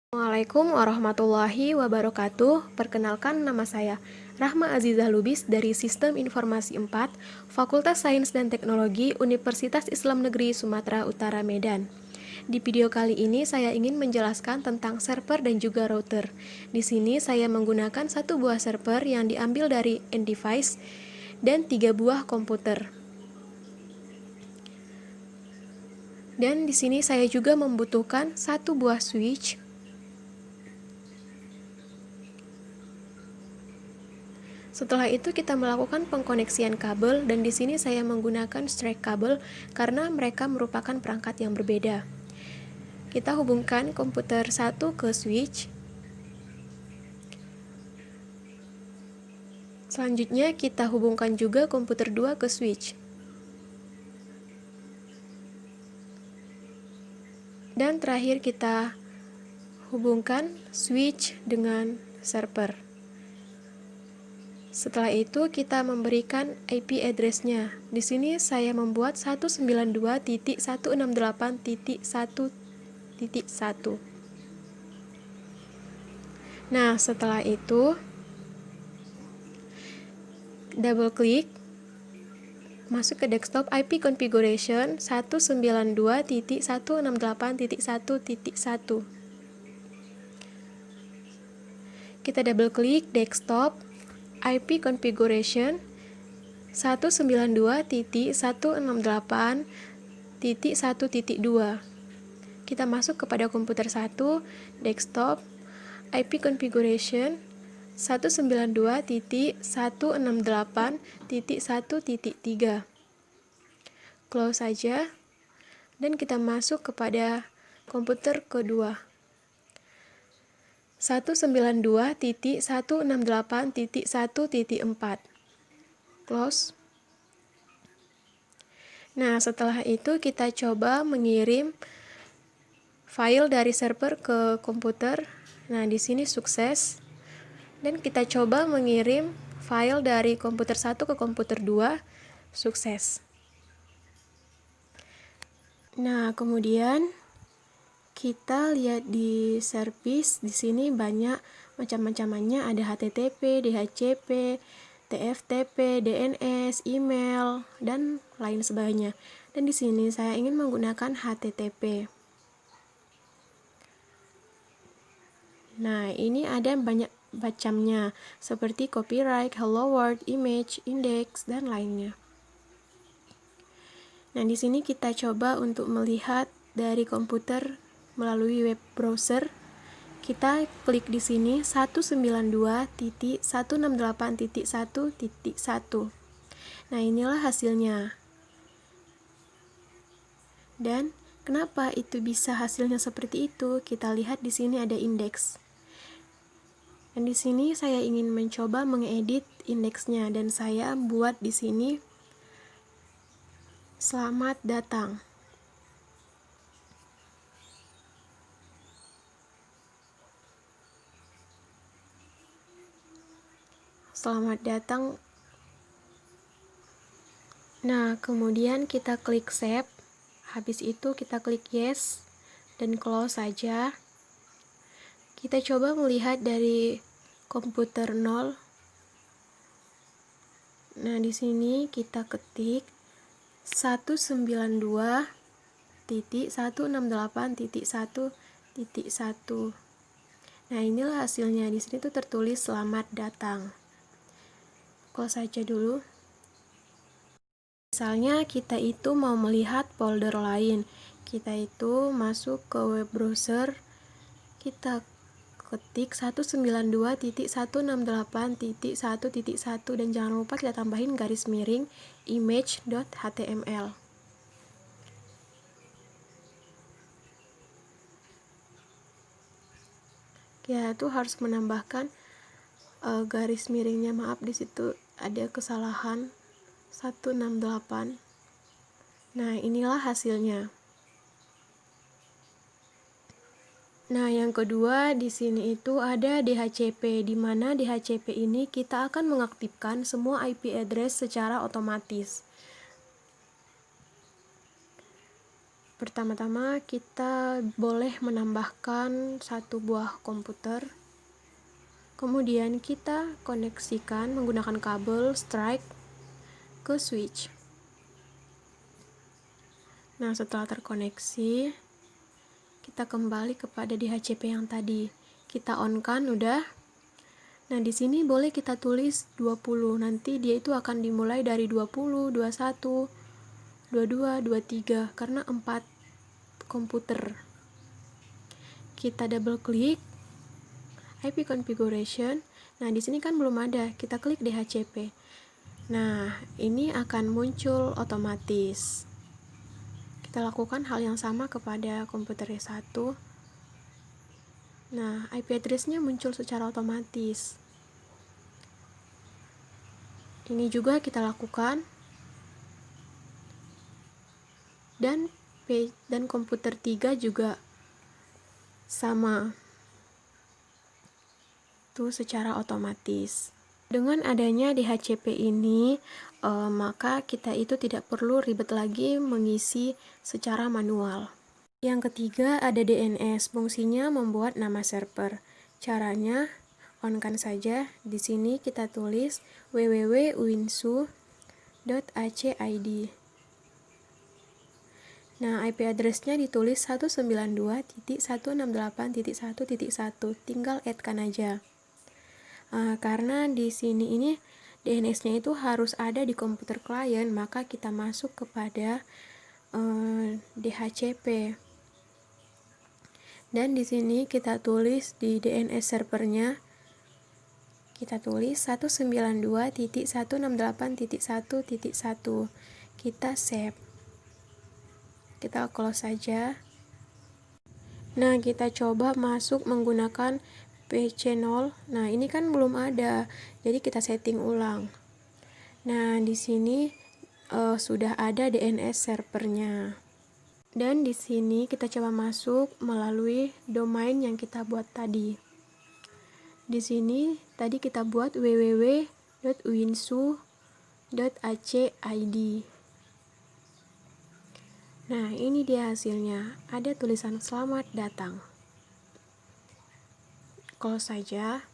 Assalamualaikum warahmatullahi wabarakatuh. Perkenalkan, nama saya Rahma Azizah Lubis dari Sistem Informasi 4, Fakultas Sains dan Teknologi Universitas Islam Negeri Sumatera Utara Medan. Di video kali ini saya ingin menjelaskan tentang server dan juga router. Di sini saya menggunakan satu buah server yang diambil dari N-Device dan 3 buah komputer. Dan di sini saya juga membutuhkan satu buah switch, setelah itu kita melakukan pengkoneksian kabel, dan di sini saya menggunakan straight kabel karena mereka merupakan perangkat yang berbeda. Kita hubungkan komputer 1 ke switch. Selanjutnya kita hubungkan juga komputer 2 ke switch. Dan terakhir kita hubungkan switch dengan server. Setelah itu kita memberikan IP address-nya. Di sini saya membuat 192.168.1.1. Nah, setelah itu double klik, masuk ke desktop IP configuration 192.168.1.1. Kita double klik desktop IP configuration 192.168.1.2. Kita masuk kepada komputer 1, desktop IP configuration 192.168.1.3. Close saja, dan kita masuk kepada komputer kedua 192.168.1.4. Close. Nah, setelah itu kita coba mengirim file dari server ke komputer. Nah, di sini sukses. Dan kita coba mengirim file dari komputer 1 ke komputer 2, sukses. Nah, kemudian kita lihat di service, di sini banyak macam-macamannya, ada HTTP, DHCP, TFTP, DNS, email, dan lain sebagainya. Dan di sini saya ingin menggunakan HTTP. Nah, ini ada banyak macamnya, seperti copyright, hello world, image, index, dan lainnya. Nah, di sini kita coba untuk melihat dari komputer melalui web browser. Kita klik di sini 192.168.1.1. Nah, inilah hasilnya. Dan kenapa itu bisa hasilnya seperti itu? Kita lihat di sini ada indeks. Dan di sini saya ingin mencoba mengedit indeksnya, dan saya buat di sini selamat datang. Selamat datang. Nah, kemudian kita klik save. Habis itu kita klik yes dan close saja. Kita coba melihat dari komputer 0. Nah, di sini kita ketik 192.168.1.1. Nah, inilah hasilnya. Di sini tuh tertulis selamat datang. Close saja dulu. Misalnya kita itu mau melihat folder lain, kita itu masuk ke web browser, kita ketik 192.168.1.1 dan jangan lupa kita tambahin garis miring image.html. Kita tuh harus menambahkan garis miringnya, maaf di situ ada kesalahan 168. Nah, inilah hasilnya. Nah, yang kedua di sini itu ada DHCP, di mana DHCP ini kita akan mengaktifkan semua IP address secara otomatis. Pertama-tama kita boleh menambahkan satu buah komputer. Kemudian kita koneksikan menggunakan kabel strike ke switch. Nah, setelah terkoneksi, kita kembali kepada DHCP yang tadi. Kita on kan udah. Nah, di sini boleh kita tulis 20. Nanti dia itu akan dimulai dari 20, 21, 22, 23 karena 4 komputer. Kita double klik IP configuration. Nah, di sini kan belum ada. Kita klik DHCP. Nah, ini akan muncul otomatis. Kita lakukan hal yang sama kepada komputer Y1. Nah, IP address-nya muncul secara otomatis. Ini juga kita lakukan. Dan komputer 3 juga sama. Itu secara otomatis. Dengan adanya DHCP ini, maka kita itu tidak perlu ribet lagi mengisi secara manual. Yang ketiga ada DNS, fungsinya membuat nama server. Caranya, on-kan saja. Di sini kita tulis www.uinsu.acid. Nah, IP address-nya ditulis 192.168.1.1, tinggal add-kan aja. Karena di sini ini DNS-nya itu harus ada di komputer klien, maka kita masuk kepada DHCP. Dan di sini kita tulis di DNS servernya, kita tulis 192.168.1.1. Kita save. Kita close saja. Nah, kita coba masuk menggunakan PC0. Nah, ini kan belum ada, jadi kita setting ulang. Nah, di sini sudah ada DNS servernya. Dan di sini kita coba masuk melalui domain yang kita buat tadi. Di sini tadi kita buat www.uinsu.acid. Nah, ini dia hasilnya. Ada tulisan selamat datang. Close saja.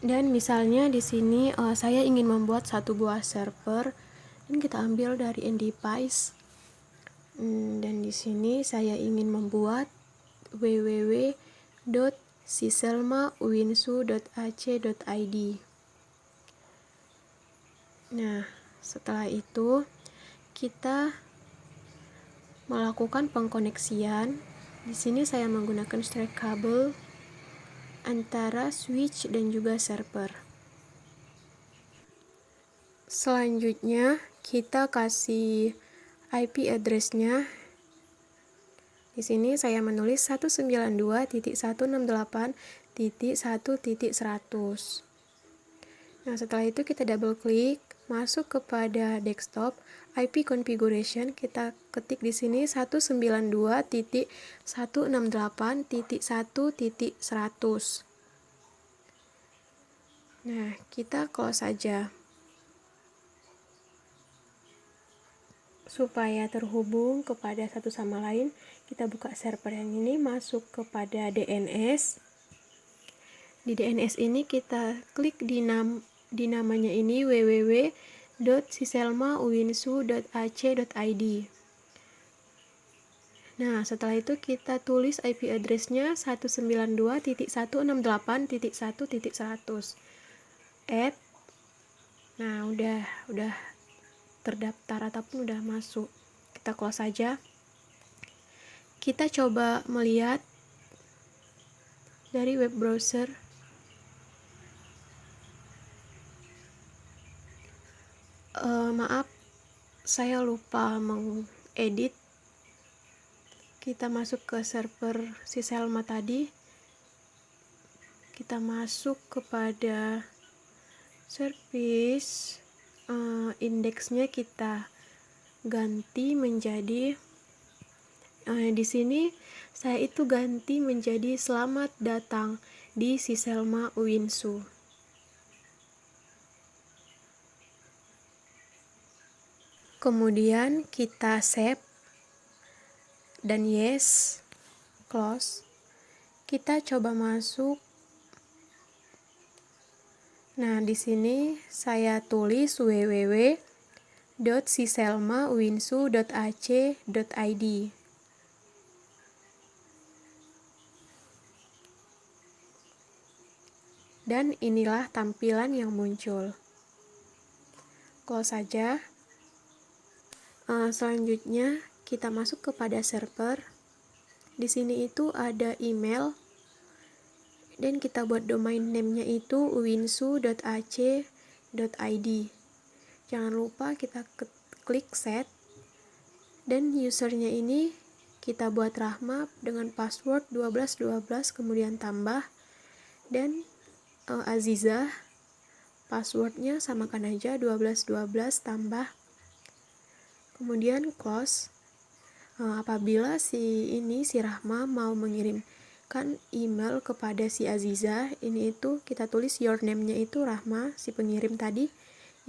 Dan misalnya di sini saya ingin membuat satu buah server dan kita ambil dari NDevice. Dan di sini saya ingin membuat www.siselmauinsu.ac.id. Nah, setelah itu kita melakukan pengkoneksian. Di sini saya menggunakan strike kabel antara switch dan juga server. Selanjutnya kita kasih IP address-nya. Di sini saya menulis 192.168.1.100. Nah, setelah itu kita double klik, masuk kepada desktop, IP configuration, kita ketik di sini 192.168.1.100. Nah, kita close saja. Supaya terhubung kepada satu sama lain, kita buka server yang ini, masuk kepada DNS. Di DNS ini kita klik di namanya ini www.siselmauinsu.ac.id. Nah, setelah itu kita tulis IP address-nya 192.168.1.100. Add. Nah, udah terdaftar ataupun udah masuk. Kita close saja. Kita coba melihat dari web browser. Maaf, saya lupa mengedit. Kita masuk ke server Siselma tadi. Kita masuk kepada service. Indeksnya kita ganti menjadi di sini saya itu ganti menjadi selamat datang di Siselma Uinsu. Kemudian kita save. dan yes, close. Kita coba masuk. Nah, di sini saya tulis www.siselmawinsu.ac.id. Dan inilah tampilan yang muncul. Close saja. Selanjutnya kita masuk kepada server. Di sini itu ada email dan kita buat domain name-nya itu winsu.ac.id. Jangan lupa kita klik set dan usernya ini kita buat Rahma dengan password 1212 kemudian tambah dan Azizah passwordnya samakan aja 1212 tambah kemudian close. Apabila si Rahma mau mengirimkan email kepada si Azizah, ini itu kita tulis your name-nya itu Rahma, si pengirim tadi,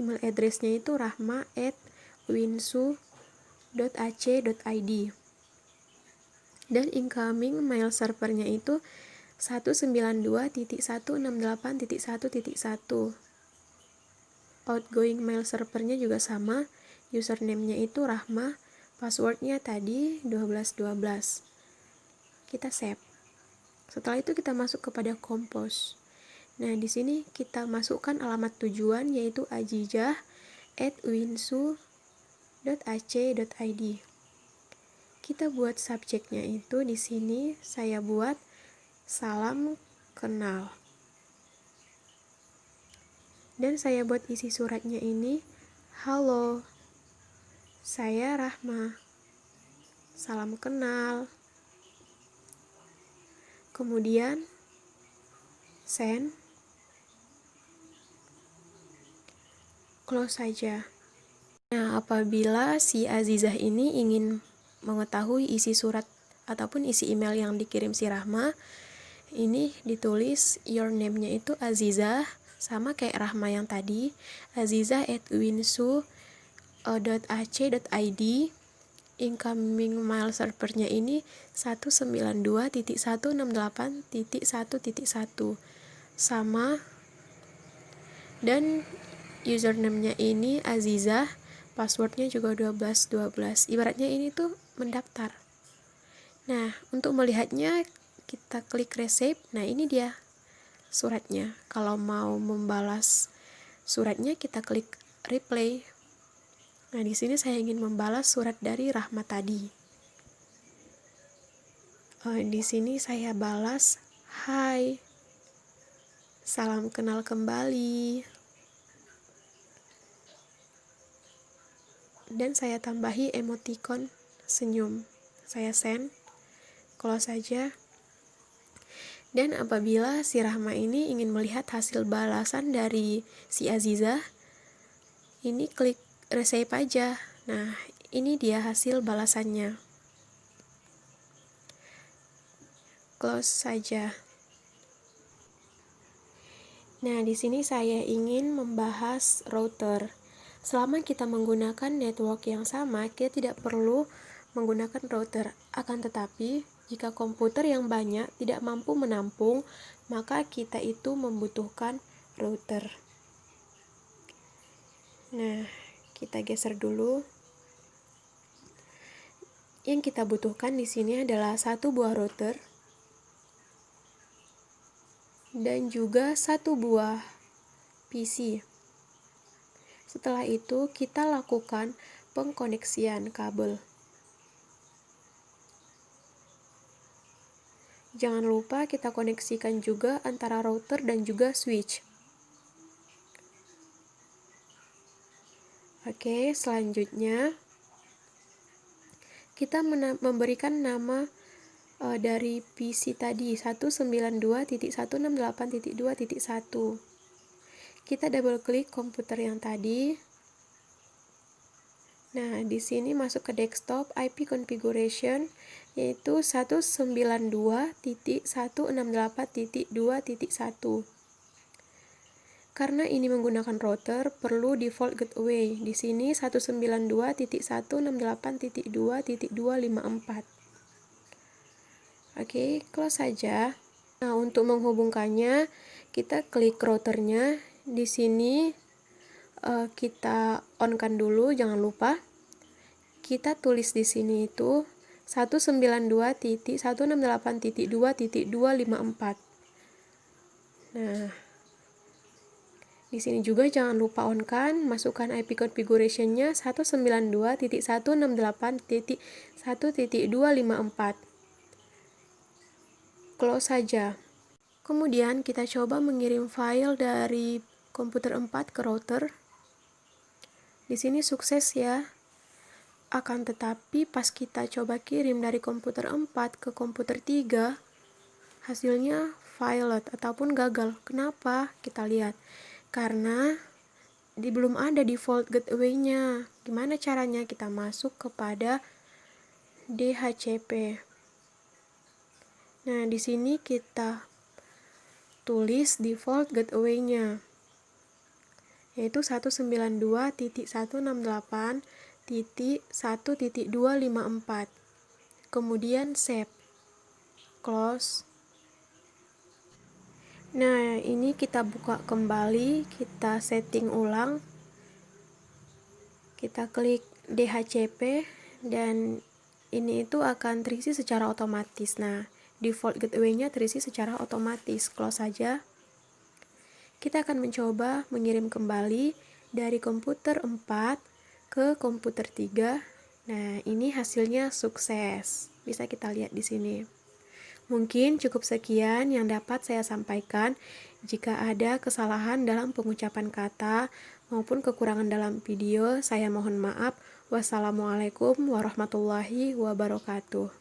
email address-nya itu rahma@winsu.ac.id. Dan incoming mail servernya itu 192.168.1.1. Outgoing mail servernya juga sama, username-nya itu Rahma, passwordnya tadi 1212. Kita save. Setelah itu kita masuk kepada compose. Nah, di sini kita masukkan alamat tujuan yaitu azizah@winsu.ac.id. Kita buat subjeknya itu di sini saya buat salam kenal. Dan saya buat isi suratnya ini, halo, saya Rahma, salam kenal. Kemudian send, close saja. Nah, apabila si Azizah ini ingin mengetahui isi surat ataupun isi email yang dikirim si Rahma, ini ditulis your name-nya itu Azizah, sama kayak Rahma yang tadi, azizah@winsu.ac.id. Incoming mail servernya ini 192.168.1.1 sama, dan username-nya ini Azizah, passwordnya juga 1212. Ibaratnya ini tuh mendaftar. Nah, untuk melihatnya kita klik receive. Nah, ini dia suratnya. Kalau mau membalas suratnya kita klik reply. Nah, di sini saya ingin membalas surat dari Rahma tadi. Di sini saya balas, hai, salam kenal kembali. Dan saya tambahi emoticon senyum. Saya send, close saja. Dan apabila si Rahma ini ingin melihat hasil balasan dari si Azizah, ini klik receive aja. Nah, ini dia hasil balasannya. Close saja. Nah, di sini saya ingin membahas router. Selama kita menggunakan network yang sama, kita tidak perlu menggunakan router. Akan tetapi, jika komputer yang banyak tidak mampu menampung, maka kita itu membutuhkan router. Nah, kita geser dulu. Yang kita butuhkan di sini adalah satu buah router dan juga satu buah PC. Setelah itu, kita lakukan pengkoneksian kabel. Jangan lupa kita koneksikan juga antara router dan juga switch. Oke, selanjutnya kita memberikan nama dari PC tadi 192.168.2.1. Kita double klik komputer yang tadi. Nah, di sini masuk ke desktop IP configuration yaitu 192.168.2.1. Karena ini menggunakan router, perlu default gateway. Di sini 192.168.2.254. Oke, close saja. Nah, untuk menghubungkannya, kita klik routernya. Di sini kita on-kan dulu, jangan lupa. Kita tulis di sini itu 192.168.2.254. Nah, di sini juga jangan lupa on-kan, masukkan IP configuration-nya 192.168.1.254. Close saja. Kemudian kita coba mengirim file dari komputer 4 ke router. Di sini sukses ya. Akan tetapi pas kita coba kirim dari komputer 4 ke komputer 3, hasilnya failed ataupun gagal. Kenapa? Kita lihat. Karena belum ada default gateway-nya. Gimana caranya? Kita masuk kepada DHCP. Nah, di sini kita tulis default gateway-nya, yaitu 192.168.1.254. Kemudian save, close. Nah, ini kita buka kembali, kita setting ulang. Kita klik DHCP dan ini itu akan terisi secara otomatis. Nah, default gateway-nya terisi secara otomatis. Close saja. Kita akan mencoba mengirim kembali dari komputer 4 ke komputer 3. Nah, ini hasilnya sukses. Bisa kita lihat di sini. Mungkin cukup sekian yang dapat saya sampaikan. Jika ada kesalahan dalam pengucapan kata maupun kekurangan dalam video, saya mohon maaf. Wassalamualaikum warahmatullahi wabarakatuh.